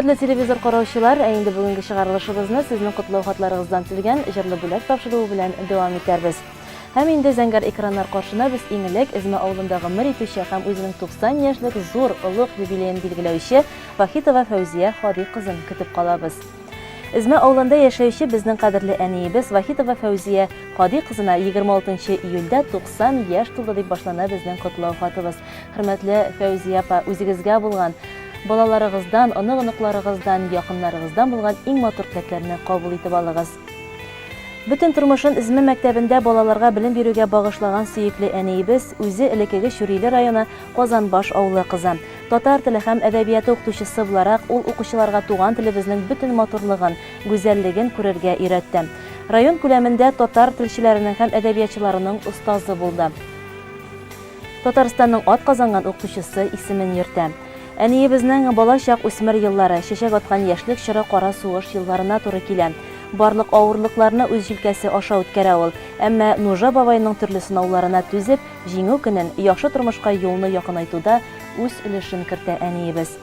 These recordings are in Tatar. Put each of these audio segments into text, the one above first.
Hürmetli televizor qarawçılar, endi bugungi çıgarılışыбызны sizning qutlov xatlarıgızdan tilgen jırlı bulak tapşırığı bilen devam eterbiz. Hem indi zəngər ekranlar qarşına biz İngilek İzmə avlundağı müritüşə hem özünün 90 yaşlık zor ılıq yubileyin bilgiləvişi Vahitova Fəvziyə Xadi qızın kütüb qalabız. İzmə avlunda yaşayışı bizning qadirli əniyimiz Vahitova Fəvziyə Xadi qızına 26 iyulda 90 yaş tuldu deb başlana bizning qutlov xatımız. Hürmetli Fəvziyə apa, özünüzə bulğan balalarınızdan, anı-anıqlarınızdan, yaxınlarınızdan bulğan eng motor tiləklərini qabul etib alığız. Bütün turmuşun İzmə məktəbində balalarga bilim berüge bağışlagan süyüklü əniyimiz özü Elekegi Şürili rayonu Qozanbaş avlı qızı. Tatar tili hem ədəbiyyatı oxutuşusu bularaq ol oxuşularga tuğan tilimizin bütün motorluğun, güzelligin көрерге öyrətdi. Rayon küləmində tatar tilçilərinin hem ədəbiyyatçılarının ustazı buldu. Tataristanның at qazangan oxutuşusu ismin yürtdi. Əniyimizin bala şaq üsmür yılları, şeşek atqan yaşlık şırı qara suğuş yıllarına turı kilən. Barlıq ağırlıqlarına öz jilkəsi aşağı ötkərə ol, әммә Нужа бабайның түрлі сынауlarına түзіп, жеңу көнен яхшы тормышка юлны якынайтуда үз өлешен кертә әниебез.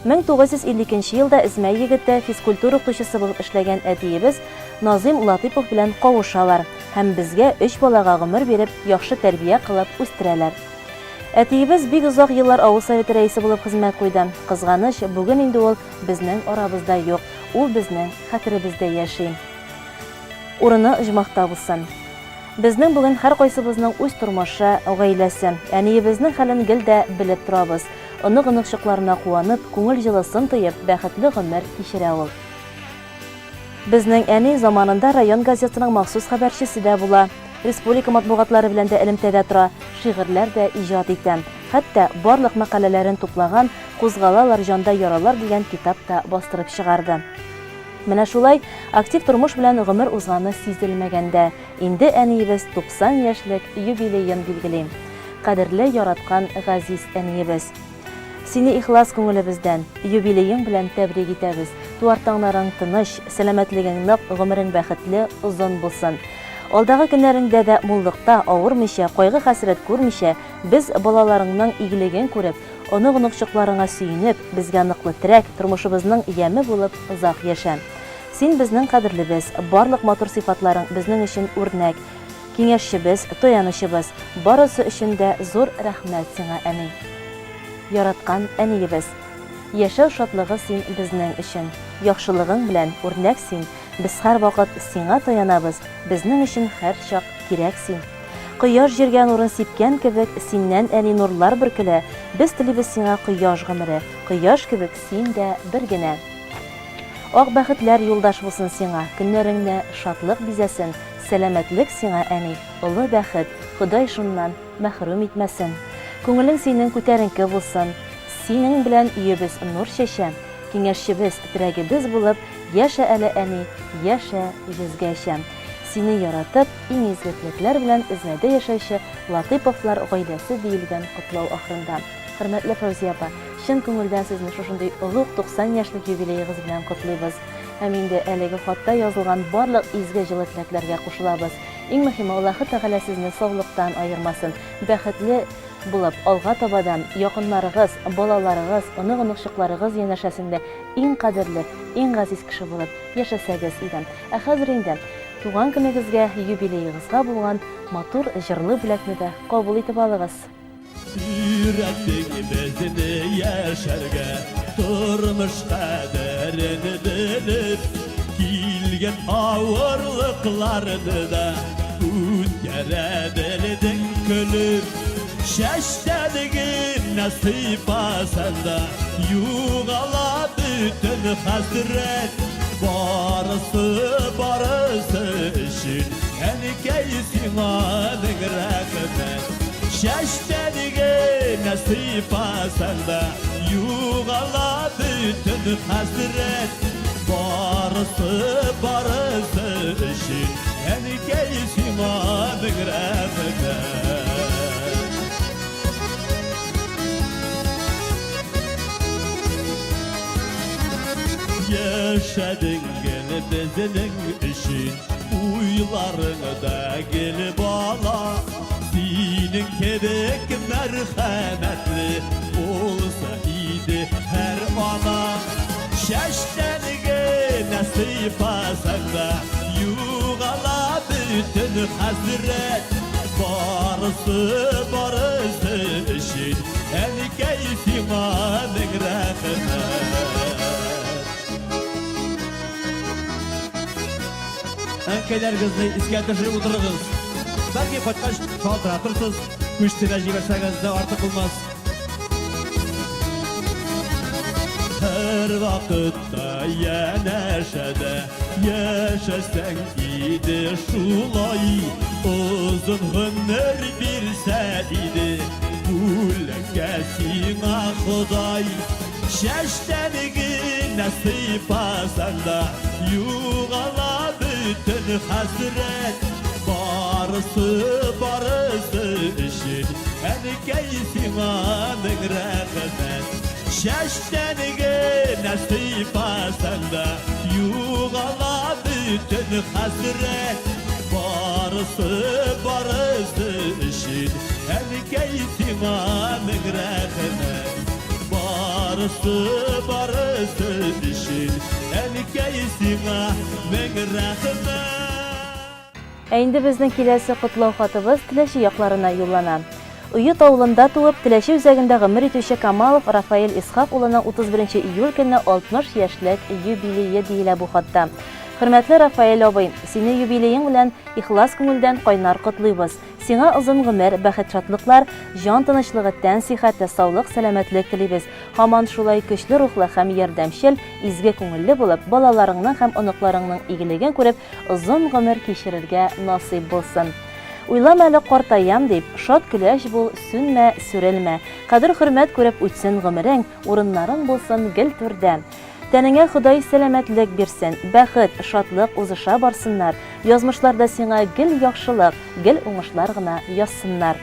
1952 елда Измә егете физкультура укытучысы булып эшләгән әтиебез Назим Латыпов белән кавышалар һәм безгә 3 балага гомер биреп, яхшы тәрбия кылып үстерәләр. Әтиебез бик озак еллар авыл советы рәисе булып хезмәт куйды. Кызганыч, бүген инде ул безнең арабызда юк. Ул безнең хәтеребездә яши. Урыны җмахта булсын. Безнең бүген һәр кайсыбызның үз тормышы, гаиләсе, әниебезнең хәлен гел дә белеп торабыз. Онык-онык чакларына куанып, күңел җылысын тоеп, бәхетле гомер кичерә ул. Безнең әни заманында район газетасының махсус хәбәрчесе дә була. Республика матбугатлары белән дә элемтәдә тора, шигырьләр дә иҗат итә. Хәтта барлык мәкаләләрен туплаган «Кузгалалар җанда яралар» дигән китап та бастырып чыгарды. Менә шулай актив тормыш белән гомер узганы сизелмәгәндә, инде әниебез 90 яшьлек юбилейын билгели. Кадерле яраткан газиз әниебез. Сине ихлас күңелебездән юбилейың белән тәбрик итәбез. Туартаңнарың тыныч, сәламәтлегең нык, гомерең бәхетле, озын булсын. Алдагы көннәреңдә дә муллыкта авырмыйча, кайгы-хәсрәт күрмичә, без балаларыңның игелеген күреп, онык-онык чакларыңа сөенеп, безгә ныклы терәк, тормышыбызның яме булып озак яшә. Син безнең кадерлебез, барлык матур сыйфатларың безнең өчен үрнәк, киңәшчебез, таянычыбыз, барысы өчен дә зур рәхмәт сиңа, әни. Яраткан әниебез, яшәү шатлыгы син безнең өчен, яхшылыгың белән үрнәк син. Без һәр вакыт сиңа таянабыз, безнең өчен һәр чак кирәк син. Кояш җиргә нурын сипкән кебек, синнән әни нурлар бөркелә. Без телибез сиңа кояш гомере, кояш кебек син дә бер генә. Ак бәхетләр юлдаш булсын сиңа, көннәреңне шатлык бизәсен, сәламәтлек сиңа, әни, олы бәхет, Ходай шуннан мәхрүм итмәсен. Күңелең синең күтәренке булсын, синең белән өебез нур чәчә, киңәшчебез, терәгебез булып, яшә әле, әни, яшә җизгәчә. Сине яратып, иң изгелекләр белән Измәдә яшәүче Латыповлар гаиләсе диелгән котлау ахырында. Хөрмәтле Фәүзия апа, чын күңелдән сезне шушындый олуг 90 яшьлек юбилеегыз белән котлыйбыз. Һәм инде әлеге хатта язылган барлык изге җылы теләкләргә кушылабыз. Иң мөһиме, Аллаһы Тәгалә сезне саулыктан аермасын. Бәхетле булып, алга табадан якыннарыгыз, балаларыгыз, онык-онык чакларыгыз янәшәсендә иң кадерле, иң газиз кеше булып яшәсәгез иде. Ә хәзер инде туган көнегезгә, юбилеегызга булган матур җырлы бүләкне дә кабул итеп алыгыз. Yürekten bezini yaşarga, turmuş kaderini bilip, kilgen ağırlıklarını da ütkere bildim külüp. Şeştedigin nasip asanda, yuğala bütün hasret, barısı için, enkeysin anın rağmen. Şeştedige nasip asanda, yuğala bütün hasret, barısı için, enkeysin anın rağmen. Yaşadın gel bizning için, uylarını da gelip ala. Senin kebek merhametli olsa iyiydi her ana. bütün hasret barısı işin Enikey simanın rahmet Enkeyler kızı İskender'e otururuz Belki kaçkaç kaldıratırsız Müşteri verseniz de artık olmaz Her vakitte yeneşede Yaşasen idi şulay Uzun ömür bir idi Kulgesine Xuday Şeştenigi nasip asanda Yuğala bütün hasret Barısı işin Enikey simanın rahmet Şeştenigi nasip asanda Yuğala bütün hasret Barısı işin Enikey simanın rahmet Barısı işin Enikey simanın rahmet Endi bizning kelasi qutlov xatimiz Tilashi yoqlarına yo'llanadi. Uyut avlunda tuğup Tilashi üzerinde ömür etuvchi Kamalov Rafael İshaq ulining 31 iyul kuni 60 yoshlik yubileyi deyiladi bu xatda. Hürmetli Rafael abi, seni yubileying bilan ixlos ko'ngildan qaynar qutlaymiz. Сиңа озын гомер, бәхет шатлыклар, җан тынычлыгы, тән сихәте, саулык, сәламәтлек телибез. Һаман шулай көчле рухлы һәм ярдәмчел, изге күңелле булып, балаларыңның һәм оныкларыңның игелеген күреп, озын гомер кичерергә насыйп булсын. Уйлам әле картаям дип, шат көләч бул, сүнмә, сүрелмә. Кадер-хөрмәт күреп үтсен гомерең, урыннарың булсын гел түрдә. Тәнеңә Худай сәламәтлек бирсен, бәхет, шатлык узыша барсыннар. Язмышларда сиңа гел яхшылык, гел уңышлар гына язсыннар.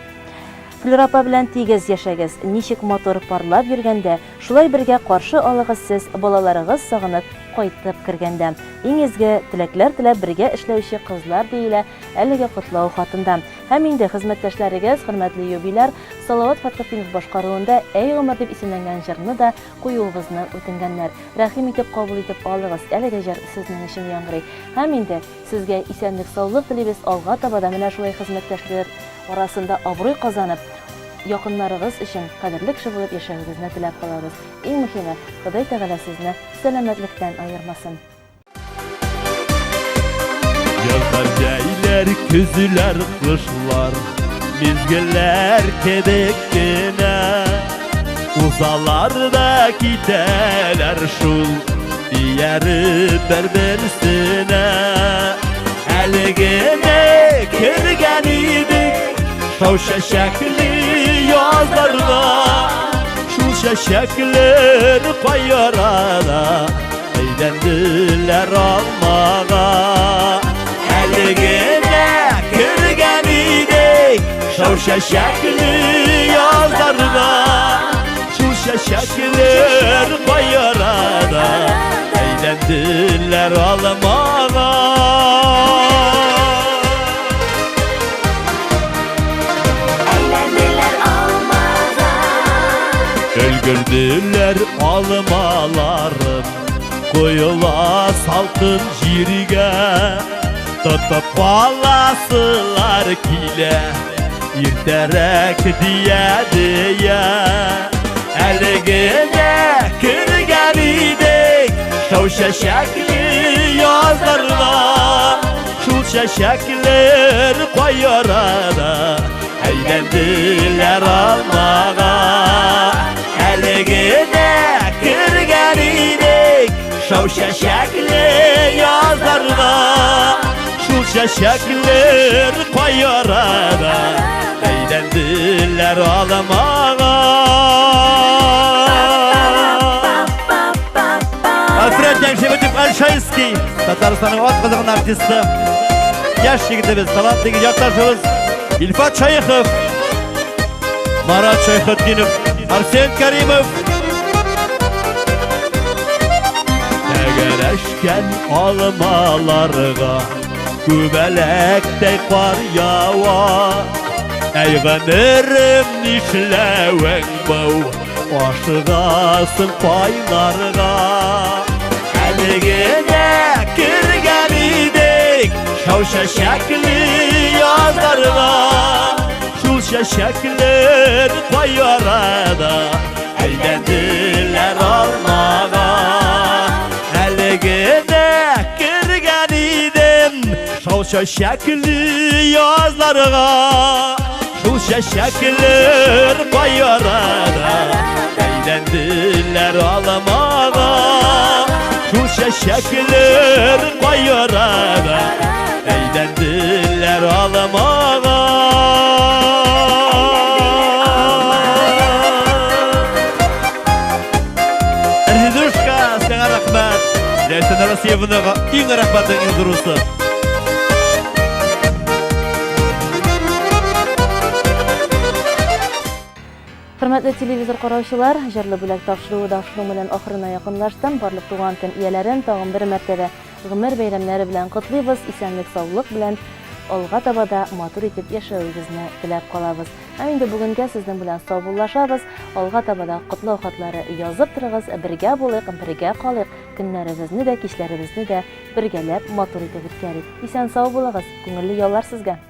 Флюрапа белән тигез яшәгез, ничек мотор парлап йөргәндә, шулай бергә каршы алыгыз сез, балаларыгыз сагынып кайтып кергәндә. Иң изге теләкләр теләп бергә эшләүче кызлар диелә әлеге котлау хатында. Һәм инде хезмәттәшләрегез, хөрмәтле юбилар, Салават Фаткатинов башкаруында «Әй гомер» дип исемләнгән җырны да куюыгызны үтенгәннәр. Рәхим итеп кабул итеп алыгыз, әлеге җыр сезнең өчен яңгырый. Һәм инде сезгә исәнлек, саулык телибез, алга таба да менә шулай хезмәттәшләр арасында абруй казанып, якыннарыгыз өчен кадерле кеше булып яшәвегезне теләп калабыз. Иң мөһиме, Ходай Тәгалә сезне сәламәтлектән аермасын. Yazlar geyler, küzüler, kışlar, mizgiller kedekkine. Uzalarda giderler şul, diyeri berbersine. Eligine kirgen idik, şav şeşekli yazlarda. Şul şeşekler koyarada, eğlendiler almağa. Eligine kirgen idik, şav şeşekli yazlarda. Şul şeşekler koyarada, eğlendiler almağa. Öldürdüler almalarım, koyula salkın jirige. Tutup alasılar kile, irterek diye. Eligine kirgen idik, şav şeşekli yazlarla. Şul şeşekler koyarada, eğlendiler almağa. Eligine kirgen idik, şav şeşekli yazlarla. Şul şeşekler koyarada, eğlendiler almağa. Alfred Yanşevetov Alşayski, Tataristan'ın ot kızığın artisti. Yaş yigitimiz, talantlı yaklaşığız İlfat Çayıkov, Marat Şayxetdinov, Arsen Karimov. Tegereşken almalarga, kübelektey kar yava. Eyğenirim nişleven bu, aşıgasın paylarga. Eligine kirgen idik, Şav şeşekli yazlarına Şul şeşekler koy arada Eğlendiler ormana Eligine girgen idim Şav şeşekli yazlarına Şul şeşekler koy arada Eğlendiler ormana Şul şeşekler koy arada Eğlendiler ağlamağa Erhiduşka sana rahmet Leysen Rasiyevinaga in rahmetin durusu Hörmәтле телевизор караучылар, җырлы бүләк тапшыруы да шуның белән ахырына якынлашты. Барлык туган көн ияләрен тагын бер мәртәбә гомер бәйрәмнәре белән котлыйбыз. Исәнлек, саулык белән алга таба да матур итеп яшәвегезне теләп калабыз. Һәм инде бүгенгә сезнең белән саубуллашабыз. Алга таба да котлау хатлары язып торыгыз, бергә булыйк, бергә калыйк. Көннәребезне дә, кичләребезне дә бергәләп матур итеп үткәрик. Исән сау булыгыз. Күңелле яллар сезгә.